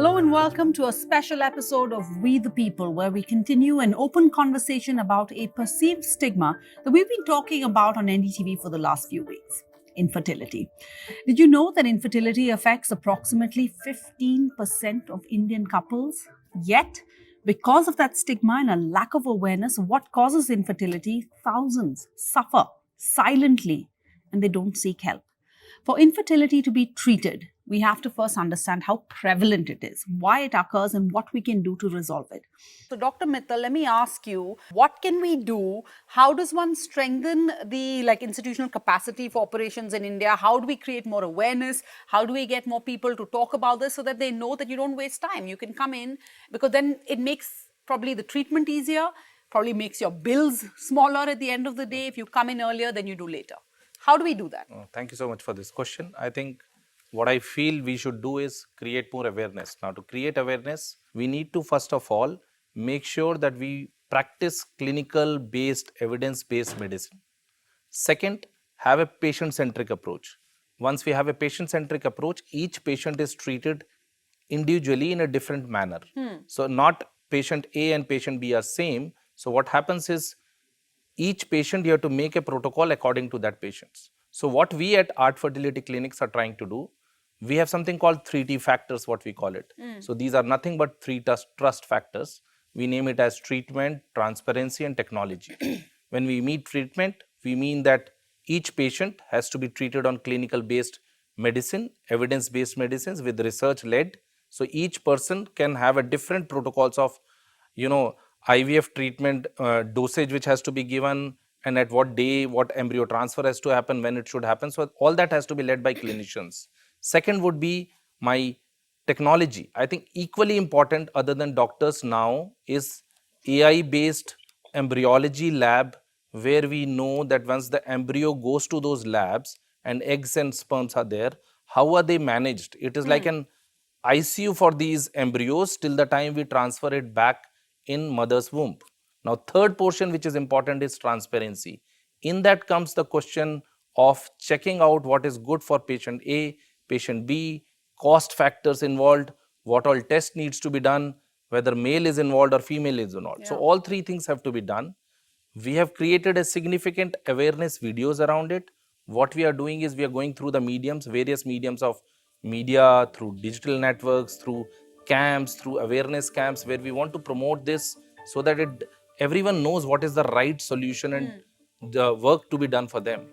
Hello and welcome to a special episode of We the People, where we continue an open conversation about a perceived stigma that we've been talking about on NDTV for the last few weeks: infertility. Did you know that infertility affects approximately 15% of Indian couples? Yet, because of that stigma and a lack of awareness of what causes infertility, thousands suffer silently and they don't seek help. For infertility to be treated, we have to first understand how prevalent it is, why it occurs, and what we can do to resolve it. So, Dr. Mittal, let me ask you, what can we do? How does one strengthen the institutional capacity for operations in India? How do we create more awareness? How do we get more people to talk about this so that they know that you don't waste time? You can come in, because then it makes probably the treatment easier, probably makes your bills smaller at the end of the day if you come in earlier than you do later. How do we do that? Thank you so much for this question. I think what I feel we should do is create more awareness. Now, to create awareness, we need to first of all make sure that we practice clinical based, evidence based medicine. Second, have a patient centric approach. Once we have a patient centric approach, each patient is treated individually in a different manner. So, not patient A and patient B are same. So, what happens is each patient you have to make a protocol according to that patient's. So what we at Art Fertility Clinics are trying to do, we have something called 3T factors, what we call it. So these are nothing but three trust factors. We name it as treatment, transparency and technology. When we mean treatment, we mean that each patient has to be treated on clinical based medicine, evidence based medicines with research led. So each person can have a different protocols of, IVF treatment dosage which has to be given, and at what day, what embryo transfer has to happen, when it should happen. So all that has to be led by clinicians. Second would be my technology. I think equally important other than doctors now is AI based embryology lab, where we know that once the embryo goes to those labs and eggs and sperms are there, how are they managed? It is like an ICU for these embryos till the time we transfer it back in mother's womb. Now, third portion which is important is transparency. In that comes the question of checking out what is good for patient A, patient B, cost factors involved, what all test needs to be done, whether male is involved or female is involved. So, all three things have to be done. We have created a significant awareness videos around it. What we are doing is we are going through the mediums, various mediums of media, through digital networks, through camps, through awareness camps, where we want to promote this so that everyone knows what is the right solution and the work to be done for them.